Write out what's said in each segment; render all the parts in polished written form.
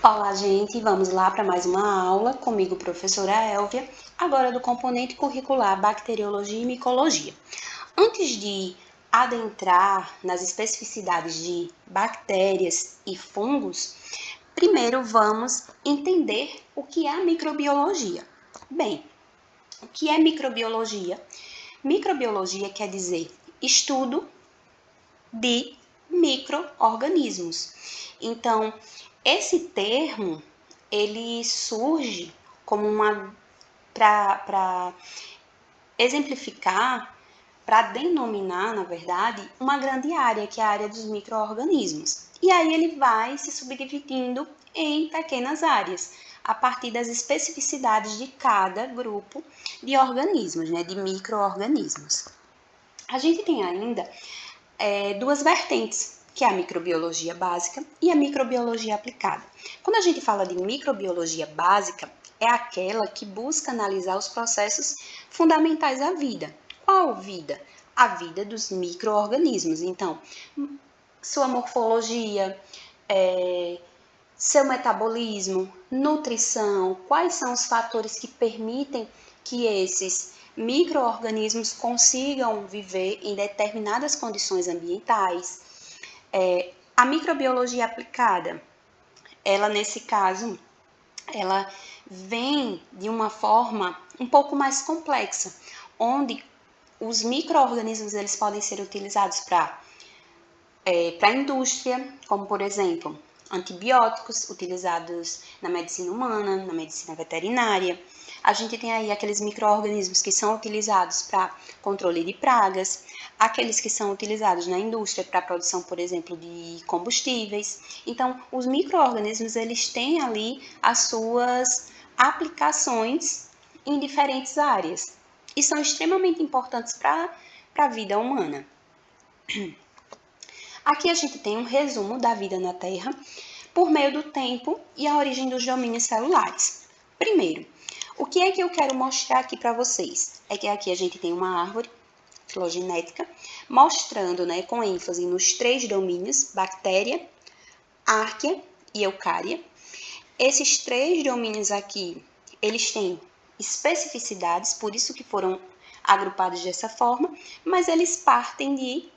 Olá, gente, vamos lá para mais uma aula comigo, professora Elvia, agora do componente curricular Bacteriologia e Micologia. Antes de adentrar nas especificidades de bactérias e fungos, primeiro vamos entender o que é a microbiologia. Bem, o que é microbiologia? Microbiologia quer dizer estudo de micro-organismos. Então, esse termo, ele surge como para exemplificar, para denominar, na verdade, uma grande área, que é a área dos micro-organismos. E aí ele vai se subdividindo em pequenas áreas, a partir das especificidades de cada grupo de organismos, né, de micro-organismos. A gente tem ainda duas vertentes, que é a microbiologia básica e a microbiologia aplicada. Quando a gente fala de microbiologia básica, é aquela que busca analisar os processos fundamentais da vida. Qual vida? A vida dos micro-organismos. Então, sua morfologia, seu metabolismo, nutrição, quais são os fatores que permitem que esses micro-organismos consigam viver em determinadas condições ambientais. A microbiologia aplicada, ela nesse caso, ela vem de uma forma um pouco mais complexa, onde os micro-organismos eles podem ser utilizados para a indústria, como por exemplo, antibióticos utilizados na medicina humana, na medicina veterinária. A gente tem aí aqueles micro-organismos que são utilizados para controle de pragas, aqueles que são utilizados na indústria para a produção, por exemplo, de combustíveis. Então, os micro-organismos eles têm ali as suas aplicações em diferentes áreas e são extremamente importantes para a vida humana. Aqui a gente tem um resumo da vida na Terra por meio do tempo e a origem dos domínios celulares. Primeiro, o que é que eu quero mostrar aqui para vocês? É que aqui a gente tem uma árvore filogenética mostrando, né, com ênfase nos 3 domínios, bactéria, árquea e eucária. Esses 3 domínios aqui, eles têm especificidades, por isso que foram agrupados dessa forma, mas eles partem de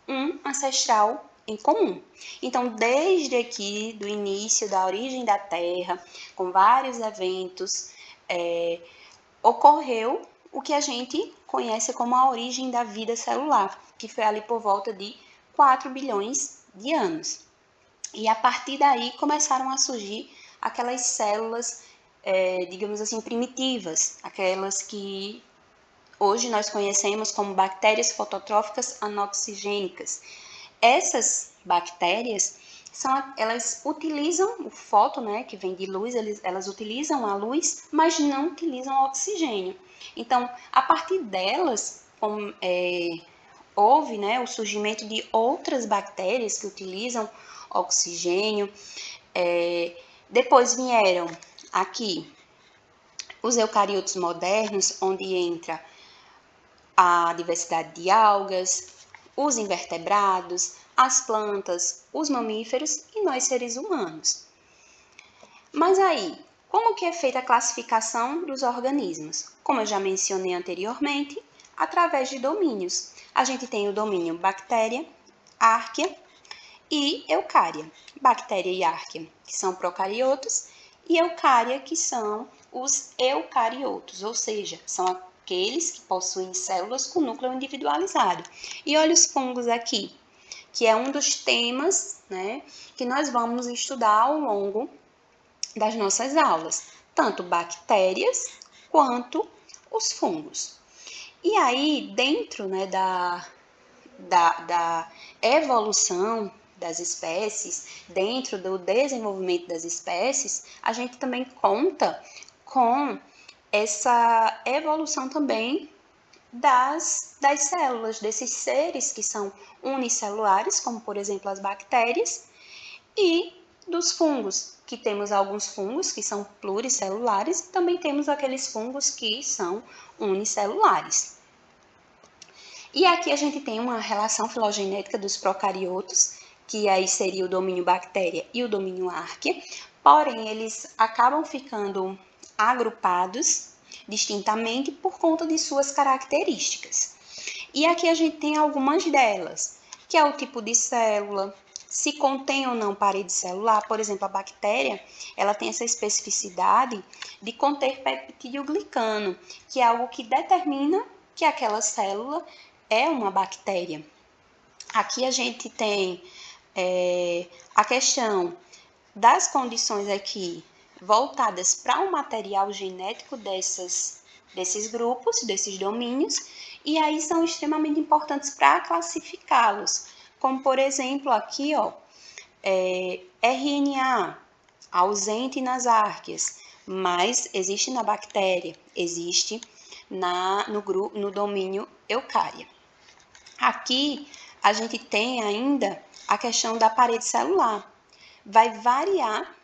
um ancestral em comum. Então, desde aqui, do início da origem da Terra, com vários eventos, ocorreu o que a gente conhece como a origem da vida celular, que foi ali por volta de 4 bilhões de anos. E a partir daí começaram a surgir aquelas células, digamos assim, primitivas, aquelas que hoje nós conhecemos como bactérias fototróficas anoxigênicas. Essas bactérias elas utilizam o foto, né, que vem de luz, elas utilizam a luz, mas não utilizam o oxigênio. Então, a partir delas, houve, né, o surgimento de outras bactérias que utilizam oxigênio. Depois vieram aqui os eucariotos modernos, onde entra a diversidade de algas, os invertebrados, as plantas, os mamíferos e nós seres humanos. Mas aí, como que é feita a classificação dos organismos? Como eu já mencionei anteriormente, através de domínios. A gente tem o domínio bactéria, árquea e eucária. Bactéria e árquea, que são procariotos, e eucária, que são os eucariotos, ou seja, são aqueles que possuem células com núcleo individualizado. E olha os fungos aqui, que é um dos temas, né, que nós vamos estudar ao longo das nossas aulas, tanto bactérias quanto os fungos. E aí, dentro, né, da evolução das espécies, dentro do desenvolvimento das espécies, a gente também conta com essa evolução também das células, desses seres que são unicelulares, como por exemplo as bactérias, e dos fungos, que temos alguns fungos que são pluricelulares e também temos aqueles fungos que são unicelulares. E aqui a gente tem uma relação filogenética dos procariotos, que aí seria o domínio bactéria e o domínio árquea, porém eles acabam ficando agrupados distintamente por conta de suas características. E aqui a gente tem algumas delas, que é o tipo de célula, se contém ou não parede celular. Por exemplo, a bactéria, ela tem essa especificidade de conter peptidoglicano, que é algo que determina que aquela célula é uma bactéria. Aqui a gente tem a questão das condições aqui voltadas para o material genético desses grupos, desses domínios, e aí são extremamente importantes para classificá-los. Como, por exemplo, aqui, ó, RNA ausente nas arqueas, mas existe na bactéria, existe no domínio eucária. Aqui a gente tem ainda a questão da parede celular. Vai variar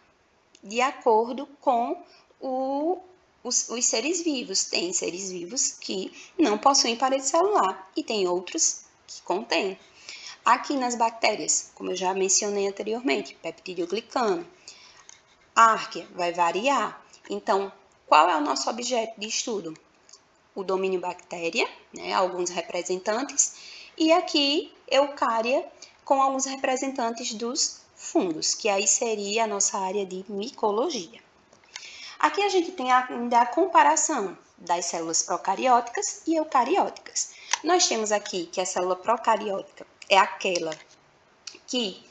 de acordo com os seres vivos. Tem seres vivos que não possuem parede celular e tem outros que contêm. Aqui nas bactérias, como eu já mencionei anteriormente, peptidoglicano, árquea vai variar. Então, qual é o nosso objeto de estudo? O domínio bactéria, né, alguns representantes, e aqui eucária com alguns representantes dos fungos, que aí seria a nossa área de micologia. Aqui a gente tem ainda a comparação das células procarióticas e eucarióticas. Nós temos aqui que a célula procariótica é aquela que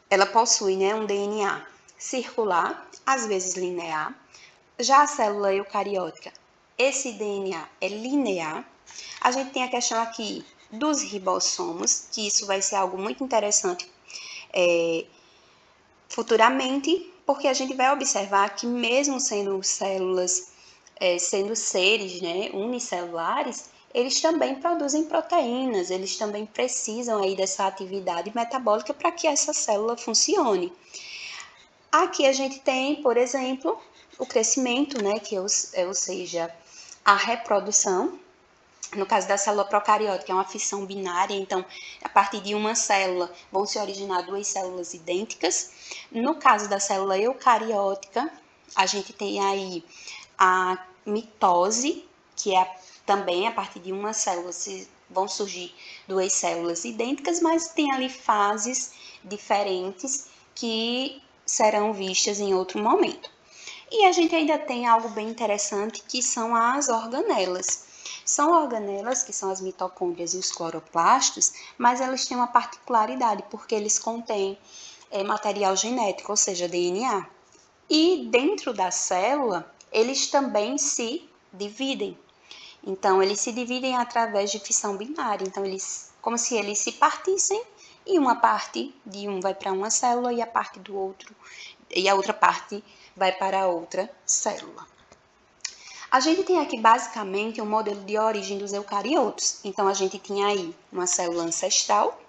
ela possui, né, um DNA circular, às vezes linear. Já a célula eucariótica, esse DNA é linear. A gente tem a questão aqui dos ribossomos, que isso vai ser algo muito interessante futuramente, porque a gente vai observar que mesmo sendo células, sendo seres, né, unicelulares, eles também produzem proteínas, eles também precisam aí dessa atividade metabólica para que essa célula funcione. Aqui a gente tem, por exemplo, o crescimento, né, que ou seja, a reprodução. No caso da célula procariótica, é uma fissão binária, então, a partir de uma célula vão se originar duas células idênticas. No caso da célula eucariótica, a gente tem aí a mitose, que é também a partir de uma célula vão surgir duas células idênticas, mas tem ali fases diferentes que serão vistas em outro momento. E a gente ainda tem algo bem interessante, que são as organelas. São organelas, que são as mitocôndrias e os cloroplastos, mas elas têm uma particularidade, porque eles contêm material genético, ou seja, DNA. E dentro da célula, eles também se dividem. Então, eles se dividem através de fissão binária. Então, como se eles se partissem, e uma parte de um vai para uma célula e a parte do outro, e a outra parte vai para a outra célula. A gente tem aqui basicamente um modelo de origem dos eucariotos. Então, a gente tinha aí uma célula ancestral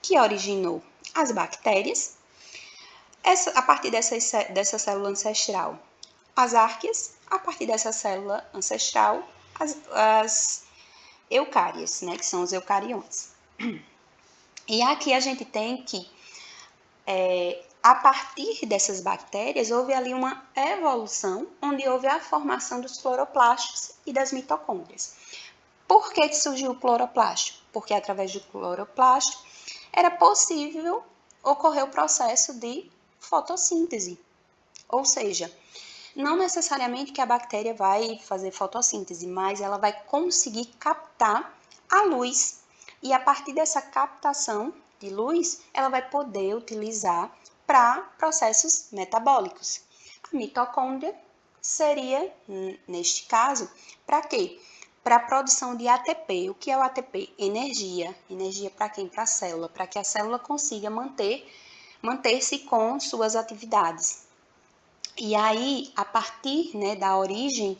que originou as bactérias. A partir dessa célula ancestral, as árqueas. A partir dessa célula ancestral, as eucárias, né, que são os eucariontes. E aqui a gente tem que, a partir dessas bactérias, houve ali uma evolução, onde houve a formação dos cloroplastos e das mitocôndrias. Por que surgiu o cloroplasto? Porque através do cloroplasto era possível ocorrer o processo de fotossíntese. Ou seja, não necessariamente que a bactéria vai fazer fotossíntese, mas ela vai conseguir captar a luz. E a partir dessa captação de luz, ela vai poder utilizar para processos metabólicos. A mitocôndria seria, neste caso, para quê? Para a produção de ATP. O que é o ATP? Energia. Energia para quem? Para a célula, para que a célula consiga manter-se com suas atividades. E aí, a partir, né, da origem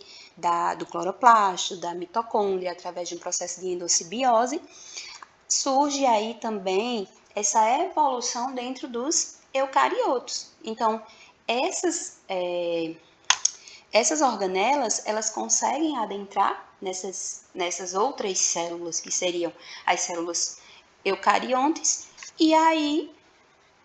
do cloroplasto, da mitocôndria, através de um processo de endossimbiose, surge aí também essa evolução dentro dos eucariotos. Então, essas organelas, elas conseguem adentrar nessas outras células, que seriam as células eucariontes, e aí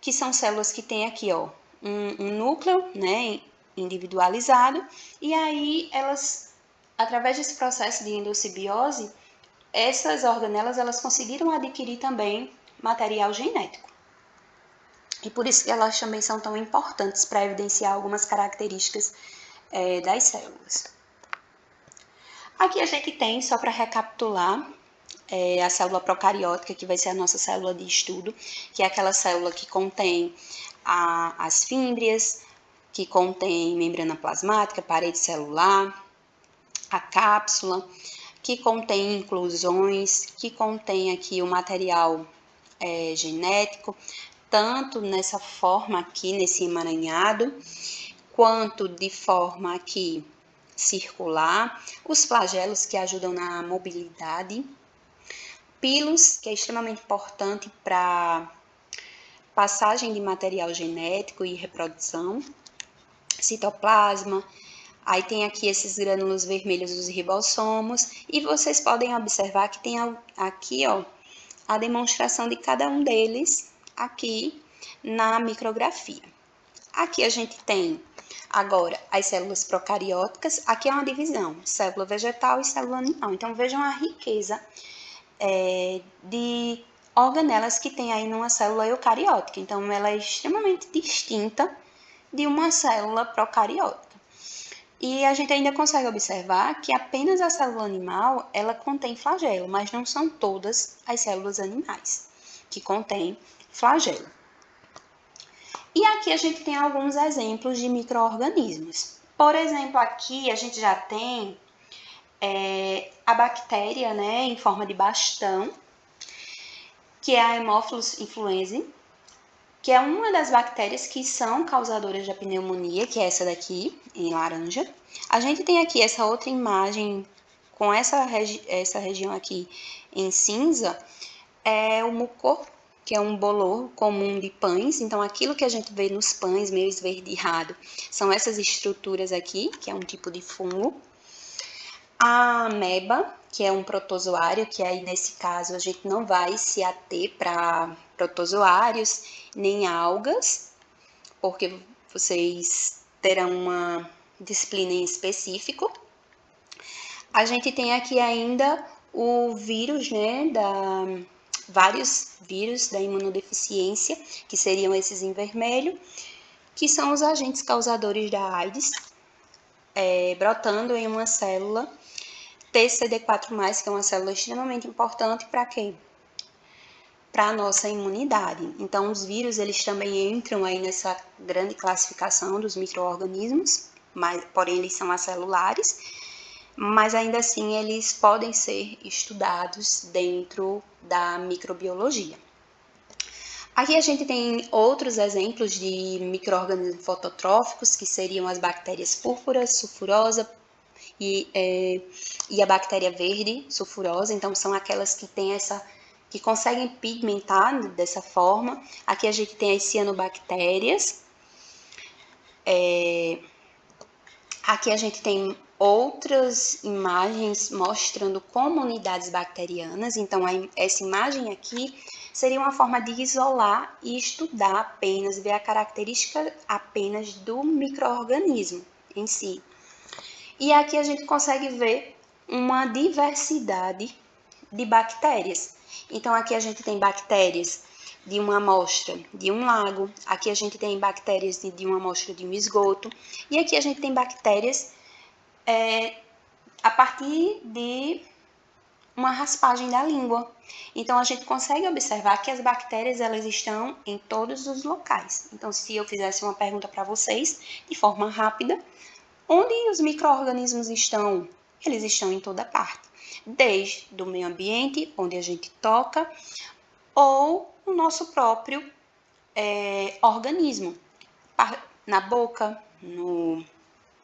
que são células que têm aqui, ó, um núcleo, né, individualizado, e aí elas, através desse processo de endossimbiose, essas organelas, elas conseguiram adquirir também material genético. E por isso que elas também são tão importantes para evidenciar algumas características das células. Aqui a gente tem, só para recapitular, a célula procariótica, que vai ser a nossa célula de estudo, que é aquela célula que contém as fímbrias, que contém membrana plasmática, parede celular, a cápsula, que contém inclusões, que contém aqui o material genético, tanto nessa forma aqui, nesse emaranhado, quanto de forma aqui circular, os flagelos que ajudam na mobilidade, pilos, que é extremamente importante para passagem de material genético e reprodução, citoplasma, aí tem aqui esses grânulos vermelhos dos ribossomos, e vocês podem observar que tem aqui, ó, a demonstração de cada um deles aqui na micrografia. Aqui a gente tem agora as células procarióticas, aqui é uma divisão, célula vegetal e célula animal. Então vejam a riqueza de organelas que tem aí numa célula eucariótica. Então ela é extremamente distinta de uma célula procariótica. E a gente ainda consegue observar que apenas a célula animal, ela contém flagelo, mas não são todas as células animais que contêm flagelo. E aqui a gente tem alguns exemplos de micro-organismos. Por exemplo, aqui a gente já tem a bactéria, né, em forma de bastão, que é a Haemophilus influenzae, que é uma das bactérias que são causadoras da pneumonia, que é essa daqui, em laranja. A gente tem aqui essa outra imagem com essa região aqui em cinza, é o mucor, que é um bolor comum de pães. Então, aquilo que a gente vê nos pães meio esverdeado são essas estruturas aqui, que é um tipo de fungo. A ameba, que é um protozoário, que aí nesse caso a gente não vai se ater para protozoários nem algas, porque vocês terão uma disciplina em específico. A gente tem aqui ainda o vírus, né, vários vírus da imunodeficiência, que seriam esses em vermelho, que são os agentes causadores da AIDS, brotando em uma célula TCD4+, que é uma célula extremamente importante para quê? Para a nossa imunidade. Então, os vírus, eles também entram aí nessa grande classificação dos micro-organismos, porém eles são acelulares, mas ainda assim eles podem ser estudados dentro da microbiologia. Aqui a gente tem outros exemplos de micro-organismos fototróficos, que seriam as bactérias púrpura, sulfurosa e a bactéria verde, sulfurosa. Então, são aquelas que têm que conseguem pigmentar dessa forma. Aqui a gente tem as cianobactérias. Aqui a gente tem outras imagens mostrando comunidades bacterianas. Então, essa imagem aqui seria uma forma de isolar e estudar apenas, ver a característica apenas do micro-organismo em si. E aqui a gente consegue ver uma diversidade de bactérias. Então, aqui a gente tem bactérias de uma amostra de um lago, aqui a gente tem bactérias de uma amostra de um esgoto, e aqui a gente tem bactérias a partir de uma raspagem da língua. Então, a gente consegue observar que as bactérias, elas estão em todos os locais. Então, se eu fizesse uma pergunta para vocês, de forma rápida, onde os micro-organismos estão? Eles estão em toda parte. Desde o meio ambiente, onde a gente toca, ou o nosso próprio organismo. Na boca, no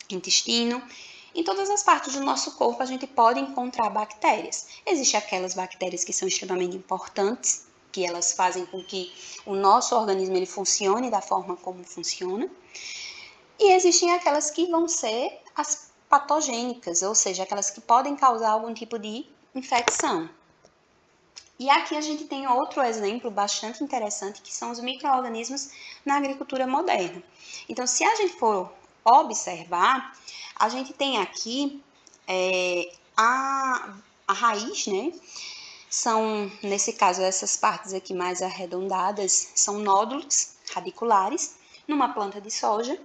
intestino, em todas as partes do nosso corpo a gente pode encontrar bactérias. Existem aquelas bactérias que são extremamente importantes, que elas fazem com que o nosso organismo ele funcione da forma como funciona. E existem aquelas que vão ser as patogênicas, ou seja, aquelas que podem causar algum tipo de infecção. E aqui a gente tem outro exemplo bastante interessante, que são os micro-organismos na agricultura moderna. Então, se a gente for observar, a gente tem aqui a raiz, né? São, nesse caso, essas partes aqui mais arredondadas, são nódulos radiculares numa planta de soja,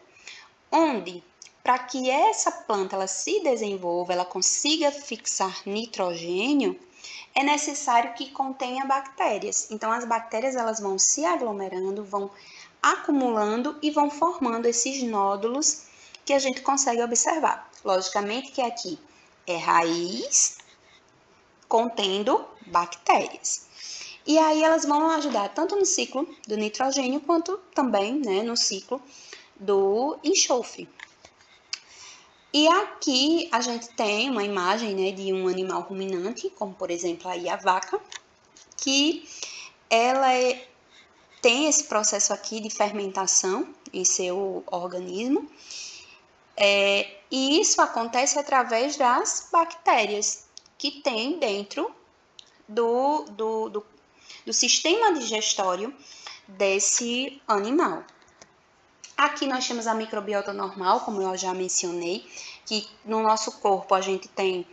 onde, para que essa planta ela se desenvolva, ela consiga fixar nitrogênio, é necessário que contenha bactérias. Então, as bactérias elas vão se aglomerando, vão acumulando e vão formando esses nódulos que a gente consegue observar. Logicamente que aqui é raiz contendo bactérias. E aí elas vão ajudar tanto no ciclo do nitrogênio quanto também, né, no ciclo do enxofre. E aqui a gente tem uma imagem, né, de um animal ruminante, como por exemplo aí a vaca, que ela tem esse processo aqui de fermentação em seu organismo, e isso acontece através das bactérias que tem dentro do sistema digestório desse animal. Aqui nós temos a microbiota normal, como eu já mencionei, que no nosso corpo a gente tem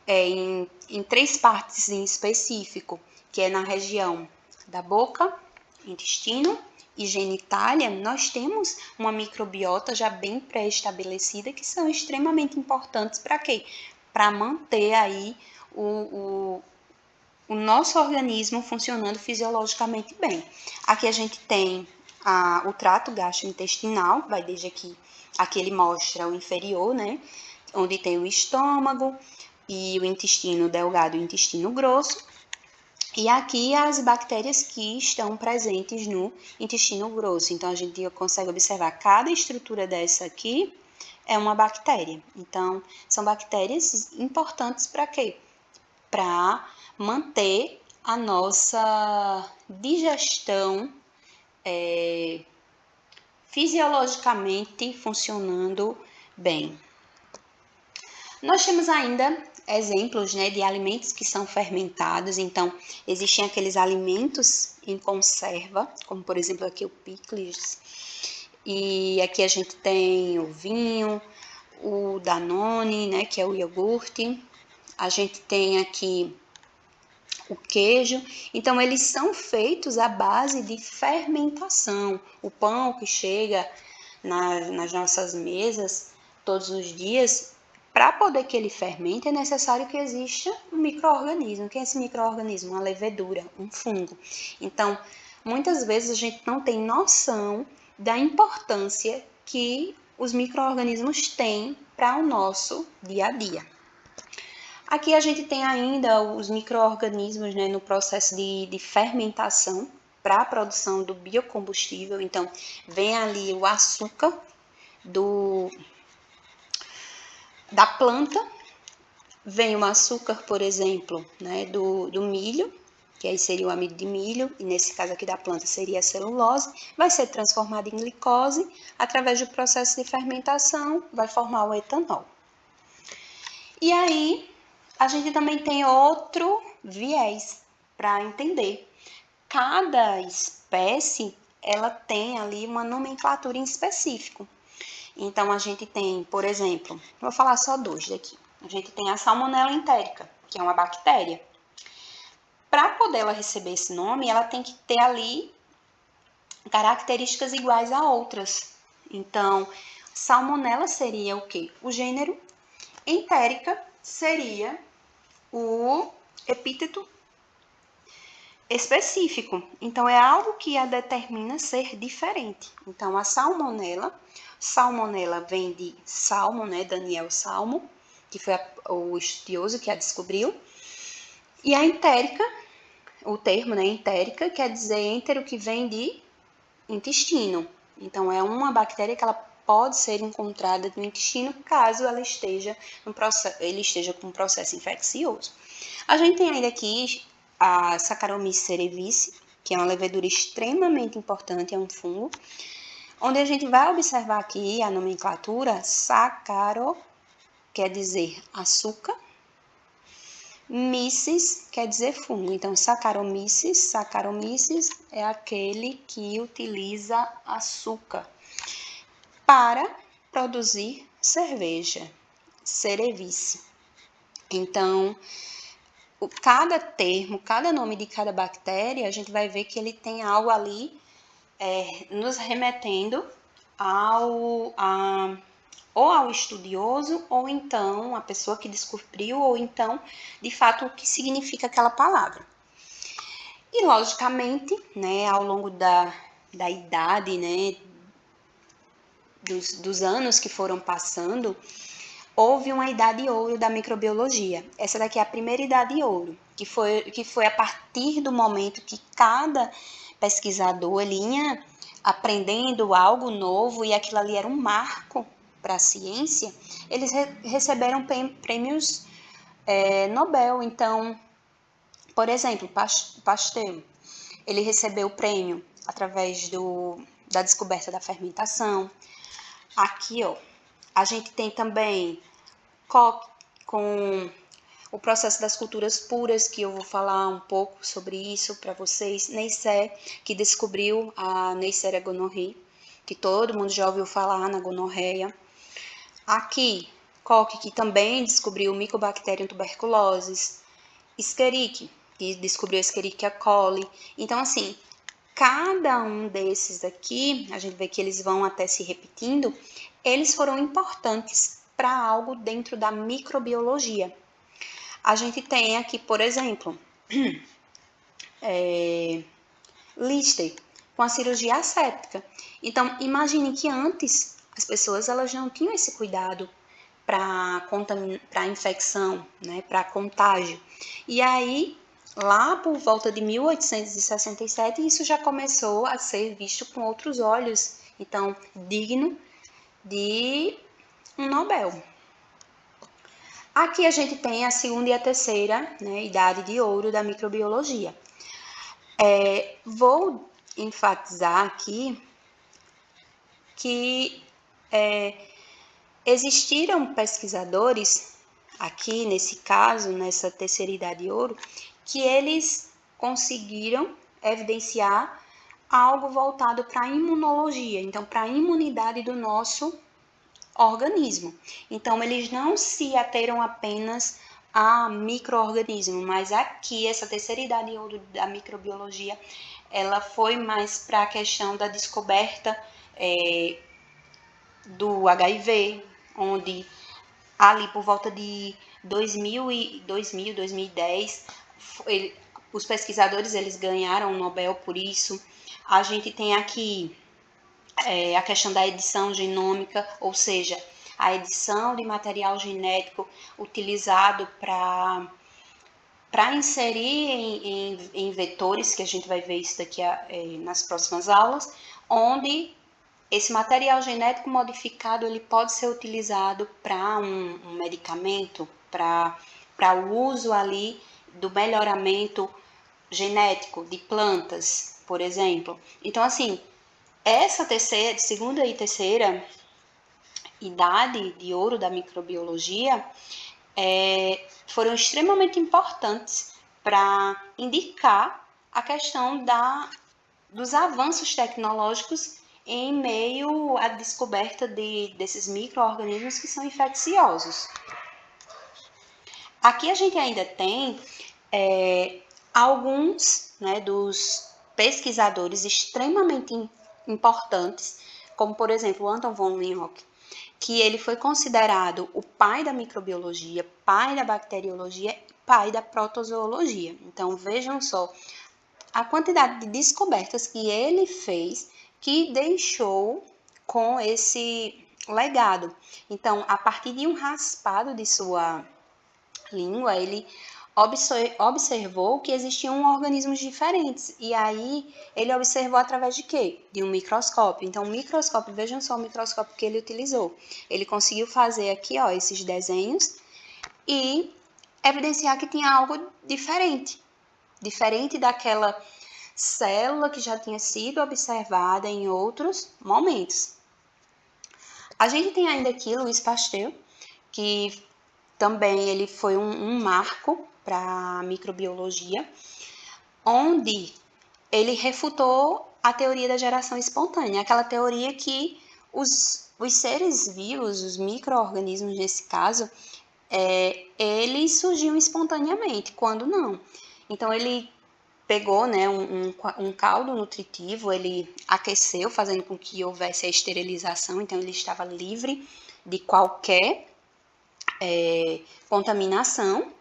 em 3 partes em específico, que é na região da boca, intestino e genitália. Nós temos uma microbiota já bem pré-estabelecida, que são extremamente importantes para quê? Para manter aí o nosso organismo funcionando fisiologicamente bem. Aqui a gente tem o trato gastrointestinal, vai desde aqui ele mostra o inferior, né? Onde tem o estômago e o intestino delgado e o intestino grosso. E aqui as bactérias que estão presentes no intestino grosso. Então, a gente consegue observar cada estrutura dessa aqui é uma bactéria. Então, são bactérias importantes para quê? Para manter a nossa digestão fisiologicamente funcionando bem. Nós temos ainda exemplos, né, de alimentos que são fermentados. Então, existem aqueles alimentos em conserva, como por exemplo aqui o picles, e aqui a gente tem o vinho, o Danone, né, que é o iogurte. A gente tem aqui o queijo. Então, eles são feitos à base de fermentação. O pão que chega nas nossas mesas todos os dias, para poder que ele fermente, é necessário que exista um micro-organismo. O que é esse micro-organismo? Uma levedura, um fungo. Então, muitas vezes a gente não tem noção da importância que os micro-organismos têm para o nosso dia a dia. Aqui a gente tem ainda os micro-organismos, né, no processo de fermentação para a produção do biocombustível. Então, vem ali o açúcar da planta, vem o açúcar, por exemplo, né, do milho, que aí seria o amido de milho, e nesse caso aqui da planta seria a celulose, vai ser transformado em glicose, através do processo de fermentação, vai formar o etanol. E aí, a gente também tem outro viés para entender. Cada espécie, ela tem ali uma nomenclatura em específico. Então, a gente tem, por exemplo, vou falar só 2 daqui. A gente tem a Salmonella entérica, que é uma bactéria. Para poder ela receber esse nome, ela tem que ter ali características iguais a outras. Então, Salmonella seria o quê? O gênero. Entérica seria o epíteto específico. Então, é algo que a determina ser diferente. Então, a salmonela vem de Salmo, né? Daniel Salmo, que foi o estudioso que a descobriu. E a entérica, o termo, né, entérica, quer dizer entero, que vem de intestino. Então, é uma bactéria que ela pode ser encontrada no intestino caso ela ele esteja com um processo infeccioso. A gente tem ainda aqui a Saccharomyces cerevisiae, que é uma levedura extremamente importante, é um fungo, onde a gente vai observar aqui a nomenclatura Saccaro, quer dizer açúcar, Myces quer dizer fungo. Então, Saccharomyces é aquele que utiliza açúcar para produzir cerveja, Cerevisiae. Então, cada termo, cada nome de cada bactéria, a gente vai ver que ele tem algo ali nos remetendo ou ao estudioso, ou então a pessoa que descobriu, ou então, de fato, o que significa aquela palavra. E, logicamente, né, ao longo da idade, né, dos anos que foram passando, houve uma idade ouro da microbiologia. Essa daqui é a primeira idade ouro, que foi a partir do momento que cada pesquisador ele ia aprendendo algo novo e aquilo ali era um marco para a ciência, eles receberam prêmios Nobel. Então, por exemplo, Pasteur, ele recebeu o prêmio através da descoberta da fermentação. Aqui, ó, a gente tem também Koch com o processo das culturas puras, que eu vou falar um pouco sobre isso para vocês. Neisser, que descobriu a Neisseria gonorrhoeae, que todo mundo já ouviu falar na gonorreia. Aqui, Koch, que também descobriu o Mycobacterium tuberculosis. Escherichia, que descobriu a Escherichia coli. Então, assim, cada um desses aqui, a gente vê que eles vão até se repetindo, eles foram importantes para algo dentro da microbiologia. A gente tem aqui, por exemplo, Lister, com a cirurgia asséptica. Então, imagine que antes as pessoas elas não tinham esse cuidado para infecção, né, para contágio. E aí, lá por volta de 1867, isso já começou a ser visto com outros olhos, então digno de um Nobel. Aqui a gente tem a segunda e a terceira, né, idade de ouro da microbiologia. Vou enfatizar aqui que existiram pesquisadores, aqui nesse caso, nessa terceira idade de ouro, que eles conseguiram evidenciar algo voltado para a imunologia, então para a imunidade do nosso organismo. Então, eles não se ateram apenas a micro-organismo, mas aqui, essa terceira idade de ouro da microbiologia, ela foi mais para a questão da descoberta do HIV, onde ali por volta de 2010, os pesquisadores eles ganharam o Nobel por isso. A gente tem aqui a questão da edição genômica, ou seja, a edição de material genético utilizado para inserir em vetores, que a gente vai ver isso daqui nas próximas aulas, onde esse material genético modificado ele pode ser utilizado para um medicamento, para o uso ali do melhoramento genético de plantas, por exemplo. Então, assim, essa segunda e terceira idade de ouro da microbiologia foram extremamente importantes para indicar a questão dos avanços tecnológicos em meio à descoberta desses micro-organismos que são infecciosos. Aqui a gente ainda tem alguns, né, dos pesquisadores extremamente importantes, como por exemplo o Anton von Leeuwenhoek, que ele foi considerado o pai da microbiologia, pai da bacteriologia, pai da protozoologia. Então vejam só a quantidade de descobertas que ele fez que deixou com esse legado. Então, a partir de um raspado de sua língua, ele observou que existiam organismos diferentes. E aí, ele observou através de quê? De um microscópio. Então, o microscópio, vejam só o microscópio que ele utilizou. Ele conseguiu fazer aqui, ó, esses desenhos e evidenciar que tinha algo diferente. Diferente daquela célula que já tinha sido observada em outros momentos. A gente tem ainda aqui Louis Pasteur, que também ele foi um marco para microbiologia, onde ele refutou a teoria da geração espontânea, aquela teoria que os seres vivos, os micro-organismos nesse caso, eles surgiam espontaneamente, quando não. Então ele pegou, né, um caldo nutritivo, ele aqueceu, fazendo com que houvesse a esterilização, então ele estava livre de qualquer contaminação.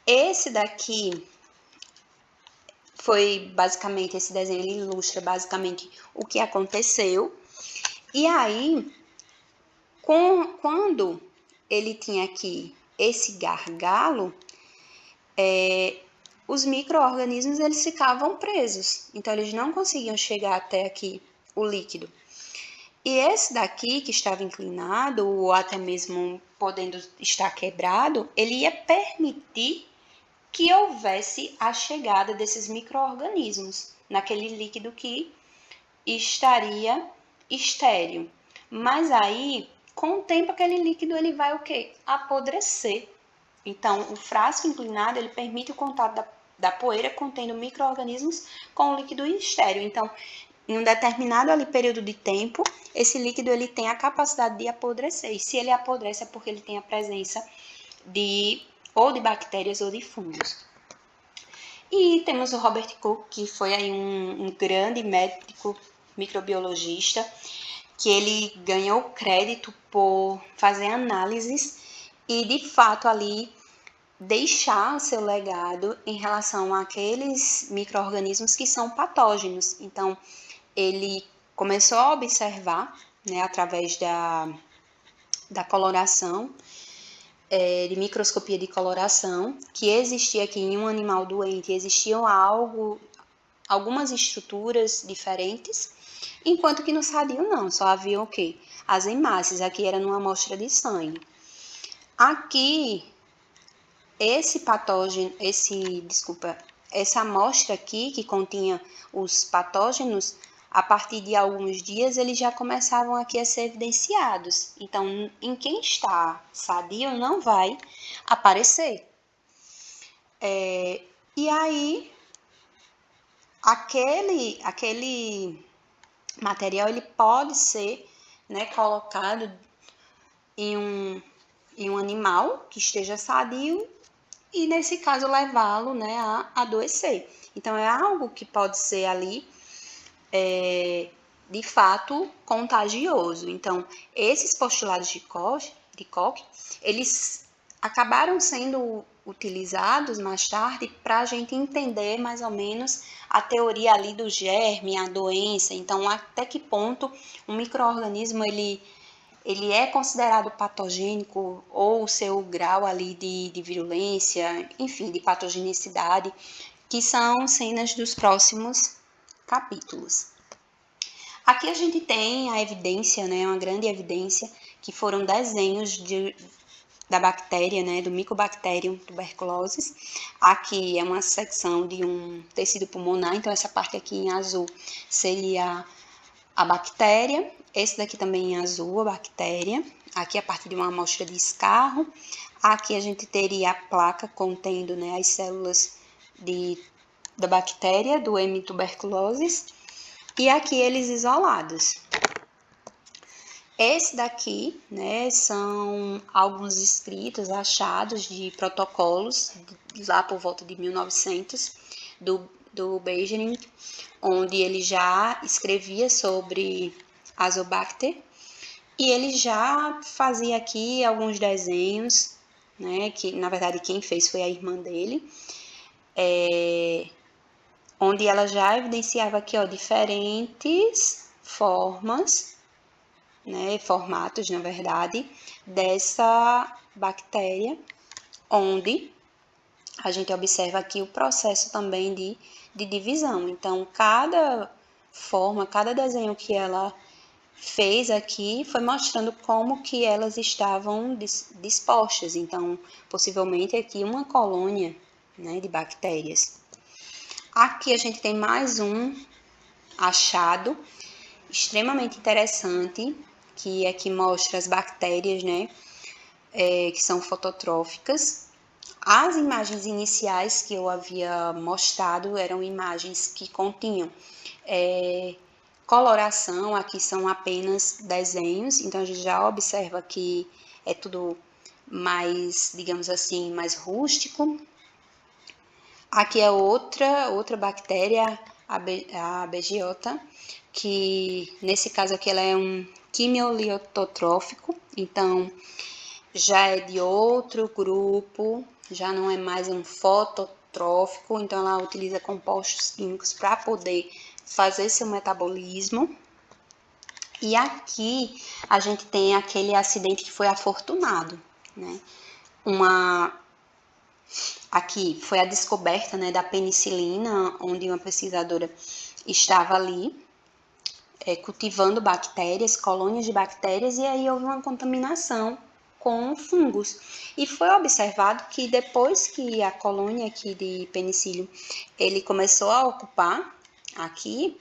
Esse daqui foi basicamente, esse desenho ele ilustra basicamente o que aconteceu. E aí, quando ele tinha aqui esse gargalo, os micro-organismos eles ficavam presos, então eles não conseguiam chegar até aqui o líquido. E esse daqui, que estava inclinado, ou até mesmo podendo estar quebrado, ele ia permitir que houvesse a chegada desses micro-organismos naquele líquido que estaria estéril. Mas aí, com o tempo, aquele líquido ele vai o quê? Apodrecer. Então, o frasco inclinado ele permite o contato da poeira contendo micro-organismos com o líquido estéril. Então, em um determinado ali período de tempo, esse líquido ele tem a capacidade de apodrecer. E se ele apodrece é porque ele tem a presença ou de bactérias ou de fungos. E temos o Robert Koch, que foi aí um grande médico microbiologista, que ele ganhou crédito por fazer análises e, de fato, ali deixar seu legado em relação àqueles micro-organismos que são patógenos. Então, ele começou a observar, né, através da coloração, de microscopia de coloração, que existia aqui em um animal doente, existiam algumas estruturas diferentes, enquanto que no sadio não, só havia o quê? As hemácias, aqui era numa amostra de sangue. Aqui, essa amostra aqui que continha os patógenos, a partir de alguns dias eles já começavam aqui a ser evidenciados. Então, em quem está sadio não vai aparecer. E aí, aquele material ele pode ser, né, colocado em um animal que esteja sadio e, nesse caso, levá-lo, né, a adoecer. Então, é algo que pode ser ali, de fato, contagioso. Então, esses postulados de Koch, eles acabaram sendo utilizados mais tarde para a gente entender mais ou menos a teoria ali do germe, a doença. Então, até que ponto um micro-organismo ele é considerado patogênico ou o seu grau ali de virulência, enfim, de patogenicidade, que são cenas dos próximos capítulos. Aqui a gente tem a evidência, né, uma grande evidência, que foram desenhos da bactéria, né, do Mycobacterium tuberculosis. Aqui é uma secção de um tecido pulmonar, então essa parte aqui em azul seria a bactéria. Esse daqui também em azul, a bactéria. Aqui a partir de uma amostra de escarro. Aqui a gente teria a placa contendo, né, as células da bactéria, do M. tuberculosis. E aqui eles isolados. Esse daqui, né, são alguns escritos, achados de protocolos, lá por volta de 1900, do Benjamin, onde ele já escrevia sobre Azobacter, e ele já fazia aqui alguns desenhos, né, que na verdade quem fez foi a irmã dele, onde ela já evidenciava aqui, ó, diferentes formas, né, formatos, na verdade, dessa bactéria, onde a gente observa aqui o processo também de divisão. Então, cada forma, cada desenho que ela fez aqui foi mostrando como que elas estavam dispostas. Então, possivelmente aqui uma colônia, né, de bactérias. Aqui a gente tem mais um achado extremamente interessante, que aqui mostra as bactérias, né, que são fototróficas. As imagens iniciais que eu havia mostrado eram imagens que continham coloração, aqui são apenas desenhos, então a gente já observa que é tudo mais, digamos assim, mais rústico. Aqui é outra bactéria, a Begiota, que nesse caso aqui ela é um quimiolitotrófico, então já é de outro grupo, já não é mais um fototrófico, então ela utiliza compostos químicos para poder fazer seu metabolismo. E aqui a gente tem aquele acidente que foi afortunado, né? Aqui foi a descoberta, né, da penicilina, onde uma pesquisadora estava ali cultivando bactérias, colônias de bactérias, e aí houve uma contaminação com fungos. E foi observado que depois que a colônia aqui de penicílio ele começou a ocupar aqui,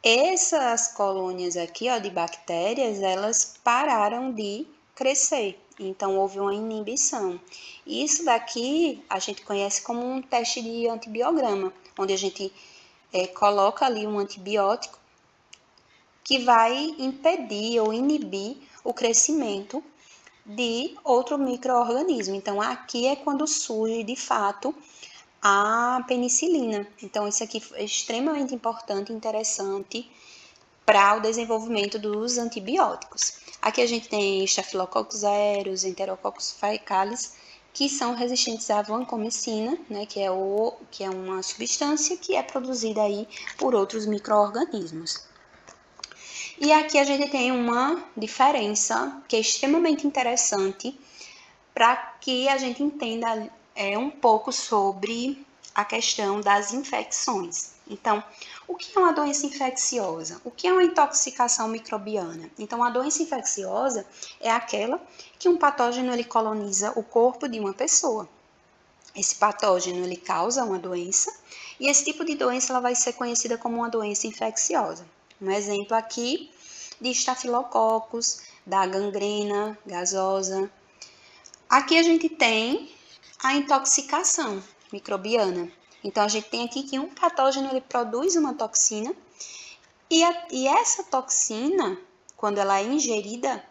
essas colônias aqui, ó, de bactérias, elas pararam de crescer. Então houve uma inibição. Isso daqui a gente conhece como um teste de antibiograma, onde a gente coloca ali um antibiótico que vai impedir ou inibir o crescimento de outro micro-organismo. Então, aqui é quando surge, de fato, a penicilina. Então, isso aqui é extremamente importante e interessante para o desenvolvimento dos antibióticos. Aqui a gente tem Staphylococcus aureus, Enterococcus faecalis, que são resistentes à vancomicina, né, que é uma substância que é produzida aí por outros micro-organismos. E aqui a gente tem uma diferença que é extremamente interessante para que a gente entenda um pouco sobre a questão das infecções. Então, o que é uma doença infecciosa? O que é uma intoxicação microbiana? Então, a doença infecciosa é aquela que um patógeno ele coloniza o corpo de uma pessoa. Esse patógeno ele causa uma doença e esse tipo de doença ela vai ser conhecida como uma doença infecciosa. Um exemplo aqui de estafilococcus, da gangrena gasosa. Aqui a gente tem a intoxicação microbiana. Então a gente tem aqui que um patógeno ele produz uma toxina e essa toxina, quando ela é ingerida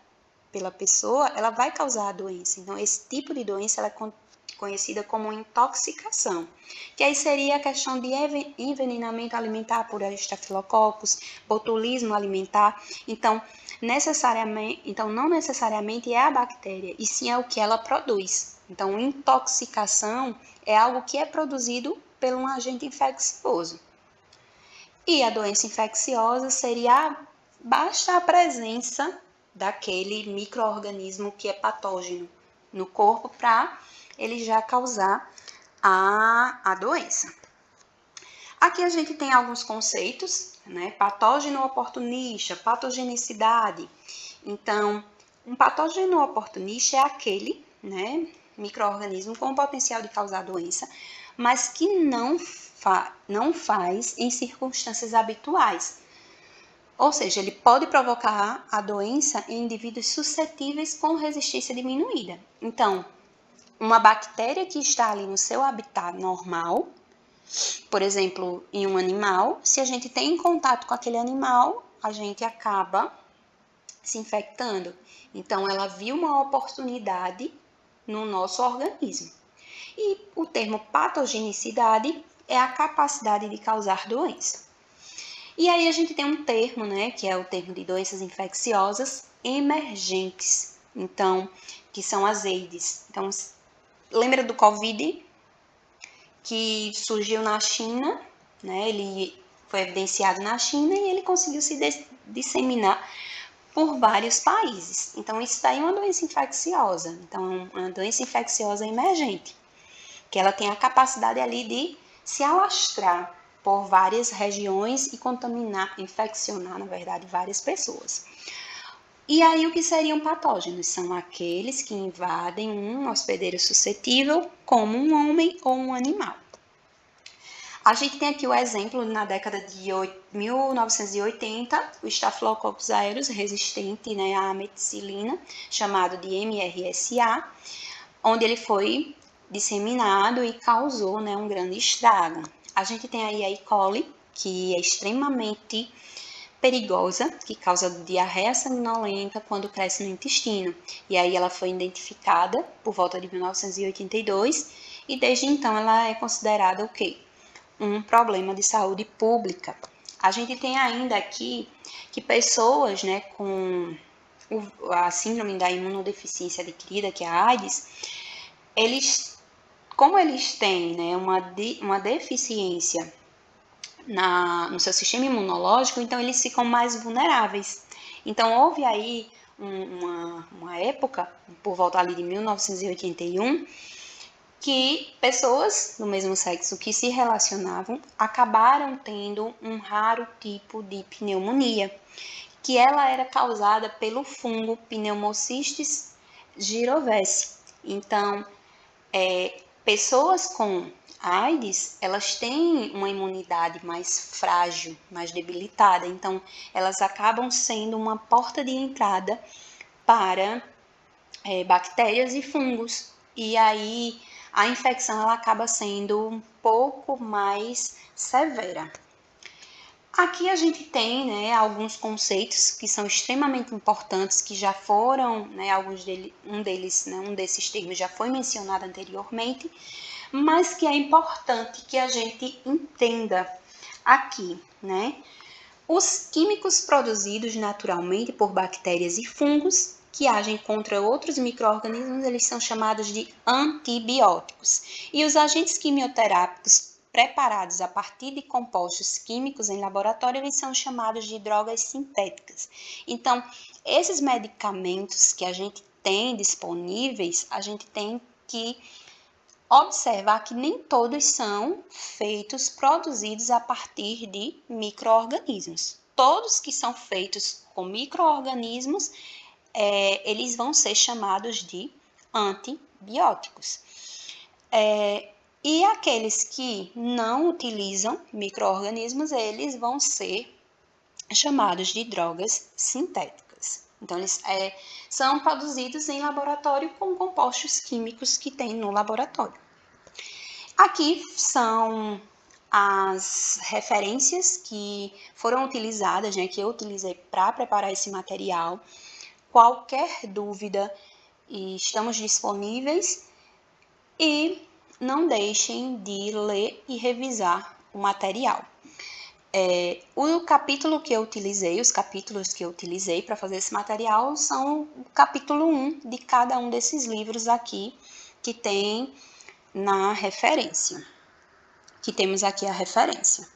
pela pessoa, ela vai causar a doença. Então esse tipo de doença ela é conhecida como intoxicação, que aí seria a questão de envenenamento alimentar por estafilococcus, botulismo alimentar. Então, não necessariamente é a bactéria, e sim é o que ela produz. Então, intoxicação é algo que é produzido por um agente infeccioso. E a doença infecciosa seria basta a presença daquele micro-organismo que é patógeno no corpo para ele já causar a doença. Aqui a gente tem alguns conceitos, né? Patógeno oportunista, patogenicidade. Então, um patógeno oportunista é aquele, né, micro-organismo com potencial de causar doença, mas que não faz em circunstâncias habituais. Ou seja, ele pode provocar a doença em indivíduos suscetíveis com resistência diminuída. Então, uma bactéria que está ali no seu habitat normal, por exemplo, em um animal, se a gente tem contato com aquele animal, a gente acaba se infectando. Então, ela viu uma oportunidade no nosso organismo. E o termo patogenicidade é a capacidade de causar doença. E aí a gente tem um termo, né, que é o termo de doenças infecciosas emergentes. Então, que são as AIDS. Então, lembra do Covid, que surgiu na China, né? Ele foi evidenciado na China e ele conseguiu se disseminar por vários países. Então, isso daí é uma doença infecciosa. Então, é uma doença infecciosa emergente, que ela tem a capacidade ali de se alastrar por várias regiões e infeccionar, na verdade, várias pessoas. E aí, o que seriam patógenos? São aqueles que invadem um hospedeiro suscetível, como um homem ou um animal. A gente tem aqui o exemplo na década de 1980, o Staphylococcus aureus resistente, né, à meticilina, chamado de MRSA, onde ele foi disseminado e causou, né, um grande estrago. A gente tem aí a E. coli, que é extremamente perigosa, que causa diarreia sanguinolenta quando cresce no intestino. E aí ela foi identificada por volta de 1982 e desde então ela é considerada o quê? Um problema de saúde pública. A gente tem ainda aqui que pessoas, né, com a síndrome da imunodeficiência adquirida, que é a AIDS, como eles têm, né, uma deficiência no seu sistema imunológico, então eles ficam mais vulneráveis. Então houve aí uma época, por volta ali de 1981, que pessoas do mesmo sexo que se relacionavam acabaram tendo um raro tipo de pneumonia, que ela era causada pelo fungo Pneumocystis gyrovese. Então, pessoas com AIDS, elas têm uma imunidade mais frágil, mais debilitada, então elas acabam sendo uma porta de entrada para bactérias e fungos. E aí a infecção ela acaba sendo um pouco mais severa. Aqui a gente tem, né, alguns conceitos que são extremamente importantes, que já foram, né, um desses termos já foi mencionado anteriormente, mas que é importante que a gente entenda aqui, né? Os químicos produzidos naturalmente por bactérias e fungos que agem contra outros micro-organismos, eles são chamados de antibióticos. E os agentes quimioterápicos preparados a partir de compostos químicos em laboratório, eles são chamados de drogas sintéticas. Então, esses medicamentos que a gente tem disponíveis, a gente tem que observar que nem todos são produzidos a partir de micro-organismos. Todos que são feitos com micro-organismos, eles vão ser chamados de antibióticos. E aqueles que não utilizam micro-organismos, eles vão ser chamados de drogas sintéticas. Então, eles são produzidos em laboratório com compostos químicos que tem no laboratório. Aqui são as referências que foram utilizadas, né, que eu utilizei para preparar esse material. Qualquer dúvida, estamos disponíveis e não deixem de ler e revisar o material. O capítulo que eu utilizei, os capítulos que eu utilizei para fazer esse material são o capítulo 1 de cada um desses livros aqui, que tem na referência, que temos aqui a referência.